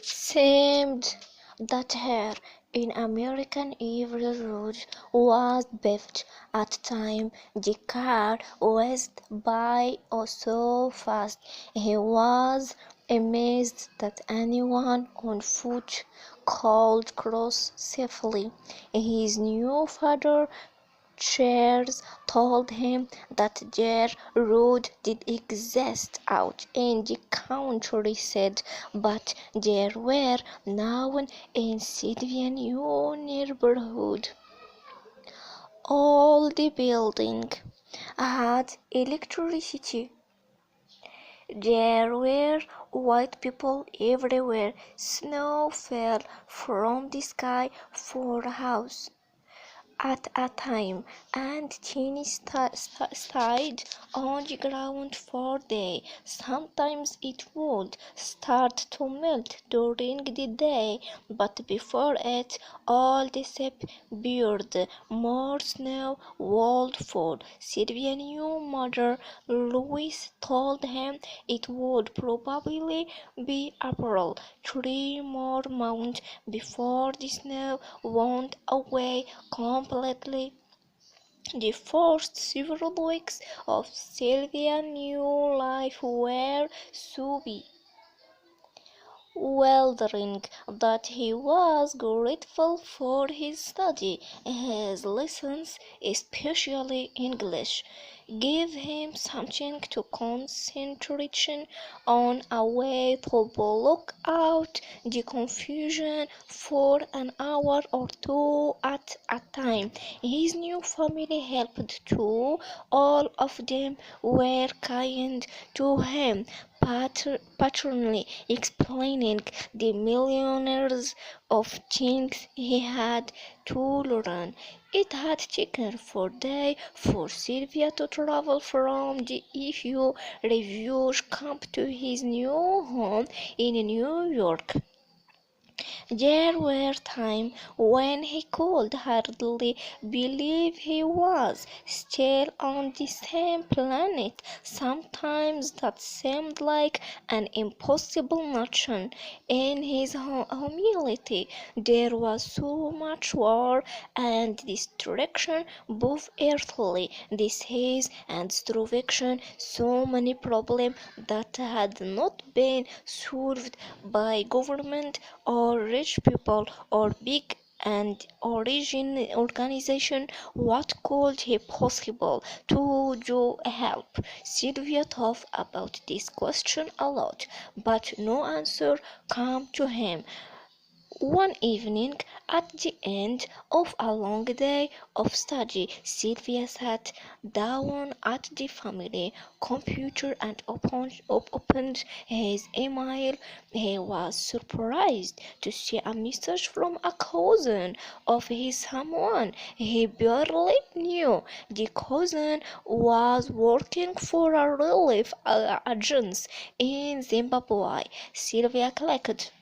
seemed that hair in American every road was beefed. At time the car whizzed by oh so fast. He was amazed that anyone on foot could cross safely. His new father Cheers told him that their road did exist out in the countryside, but there were now in Sylvia's new neighborhood. All the buildings had electricity. There were white people everywhere. Snow fell from the sky for a house at a time, and Teeny stayed on the ground for days. Sometimes it would start to melt during the day, but before it all disappeared. More snow would fall. Sylvia's new mother, Louise, told him it would probably be April, 3 more months before the snow went away completely. The first several weeks of Sylvia's new life were soapy. Wildering that he was grateful for his study. His lessons, especially English, gave him something to concentrate on, a way to block out the confusion for an hour or two at a time. His new family helped too. All of them were kind to him, patronly, explaining the millions of things he had to learn. It had taken 4 days for Sylvia to travel from the EU Reviews camp to his new home in New York. There were times when he could hardly believe he was still on the same planet. Sometimes that seemed like an impossible notion. In his humility, there was so much war and destruction, both earthly, disease and starvation, so many problems that had not been solved by government or rich people or big and organization. What could he possible to do help? Sylvia thought about this question a lot, but no answer came to him. One evening, at the end of a long day of study, Sylvia sat down at the family computer and opened his email. He was surprised to see a message from a cousin of his, someone he barely knew. The cousin was working for a relief agency in Zimbabwe. Sylvia clicked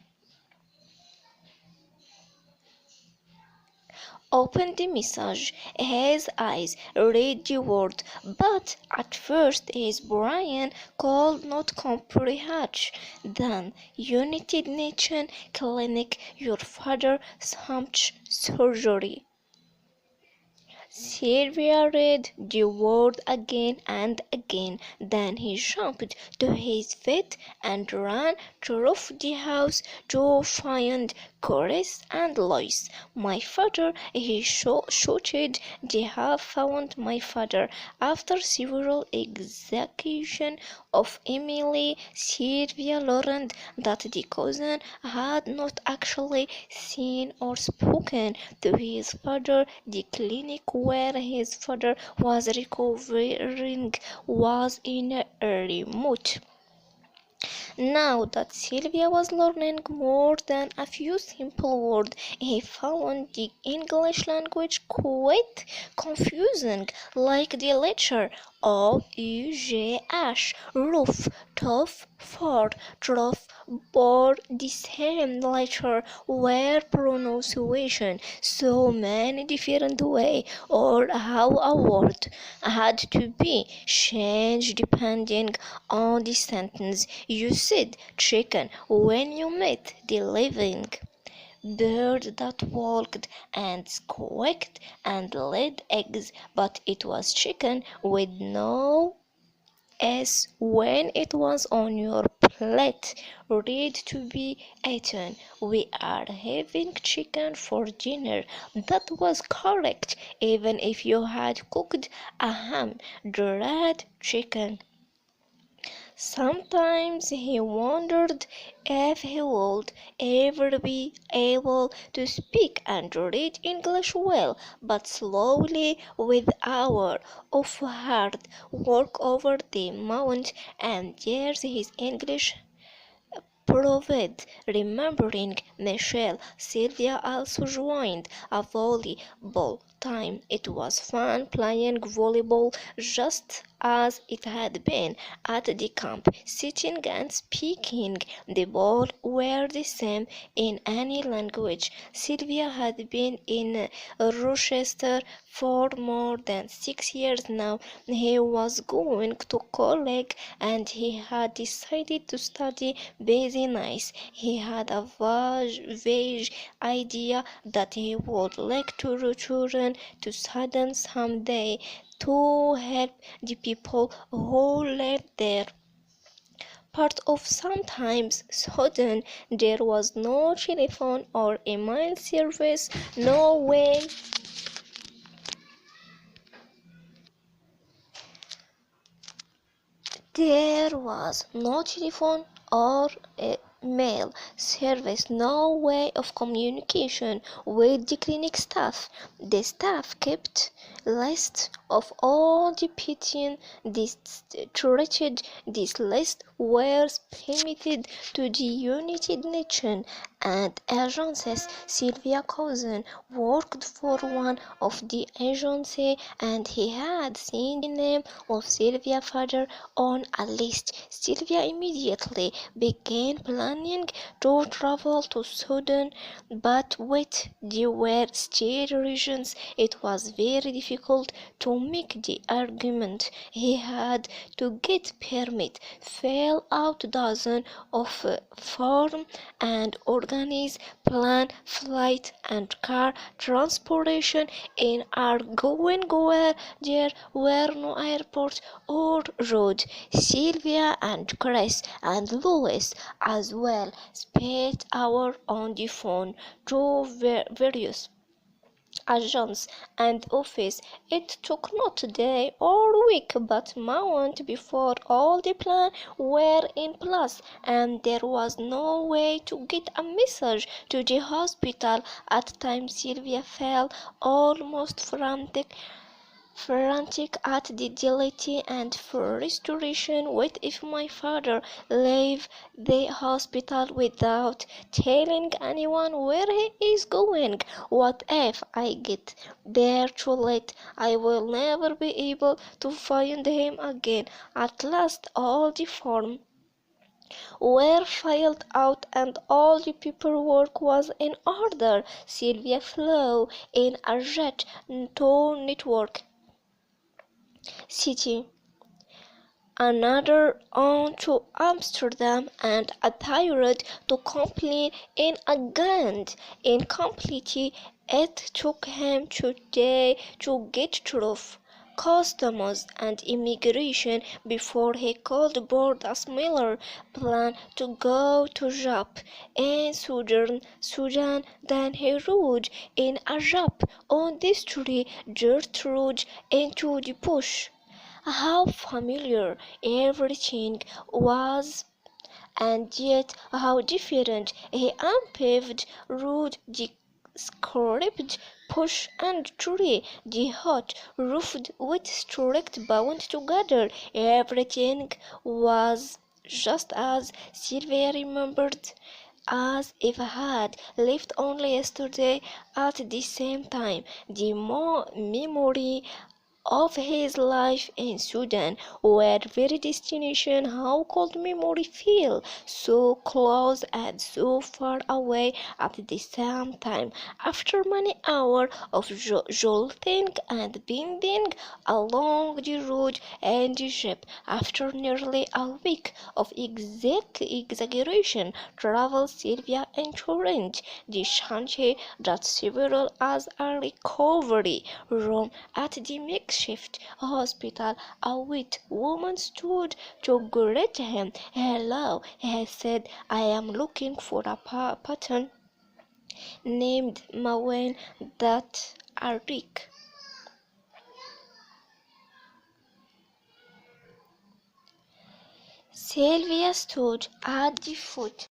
opened the message. His eyes read the word, but at first his brain could not comprehend. Then, United Nations Clinic, your father such surgery. Sylvia read the word again and again. Then he jumped to his feet and ran through the house to find Chris and Lois. My father, he shouted. They have found my father. After several executions of Emily, Sylvia learned that the cousin had not actually seen or spoken to his father. The clinic where his father was recovering was in a remote. Now that Sylvia was learning more than a few simple words, he found the English language quite confusing, like the letter O-U-G-H, roof, tough, fort, trough, bore the same letter were pronunciation so many different way, or how a word had to be changed depending on the sentence. You said chicken when you met the living bird that walked and squawked and laid eggs, but it was chicken with no S when it was on your plate, ready to be eaten. We are having chicken for dinner. That was correct, even if you had cooked a ham, dried chicken. Sometimes he wondered if he would ever be able to speak and read English well, but slowly, with hours of hard work over the months and years, his English improved. Remembering Michelle, Sylvia also joined a volleyball team. It was fun playing volleyball just as it had been at the camp. Sitting and speaking the ball were the same in any language. Sylvia had been in Rochester for more than 6 years now. He was going to college and he had decided to study business. He had a vague idea that he would like to return to Sweden someday to help the people who lived there. Part of sometimes Sweden there was no telephone or email service, no way there was no telephone or mail service, no way of communication with the clinic staff. The staff kept lists of all the patients treated. These lists were submitted to the United Nations and agencies. Sylvia's cousin worked for one of the agencies and he had seen the name of Sylvia's father on a list. Sylvia immediately began planning to travel to Sudan, but with the were state regions, it was very difficult to make the argument. He had to get permit, fill out dozens of forms, and organize plan flight and car transportation in Argoing where there were no airports or road. Sylvia and Chris and Louis as well spent hours on the phone to various agents and office. It took not a day or week but months before all the plans were in place, and there was no way to get a message to the hospital. At times Sylvia felt almost frantic at the delay and frustration. What if my father leave the hospital without telling anyone where he is going? What if I get there too late? I will never be able to find him again. At last all the forms were filled out and all the paperwork was in order. Sylvia flew in a jet to Network City, another on to Amsterdam, and a third to complete in Ghent. In complete, it took him 2 days to get through customs and immigration before he could board a smaller plane to go to Jop in Sudan. Then he rode in a Jop on this dirt road into the bush. How familiar everything was, and yet how different. A unpaved road, the scarped bush and tree, the hut roofed with strict bound together. Everything was just as Sylvia remembered, as if I had lived only yesterday at the same time. The memory of his life in Sudan, where very destination, how could memory feel so close and so far away at the same time? After many hours of jolting and bending along the road and the ship, after nearly a week of exaggeration travel, Sylvia encouraged the shanty that several as a recovery room at the makeshift hospital. A white woman stood to greet him. "Hello," he said. "I am looking for a pattern named Mawen that Arik." Sylvia stood at the foot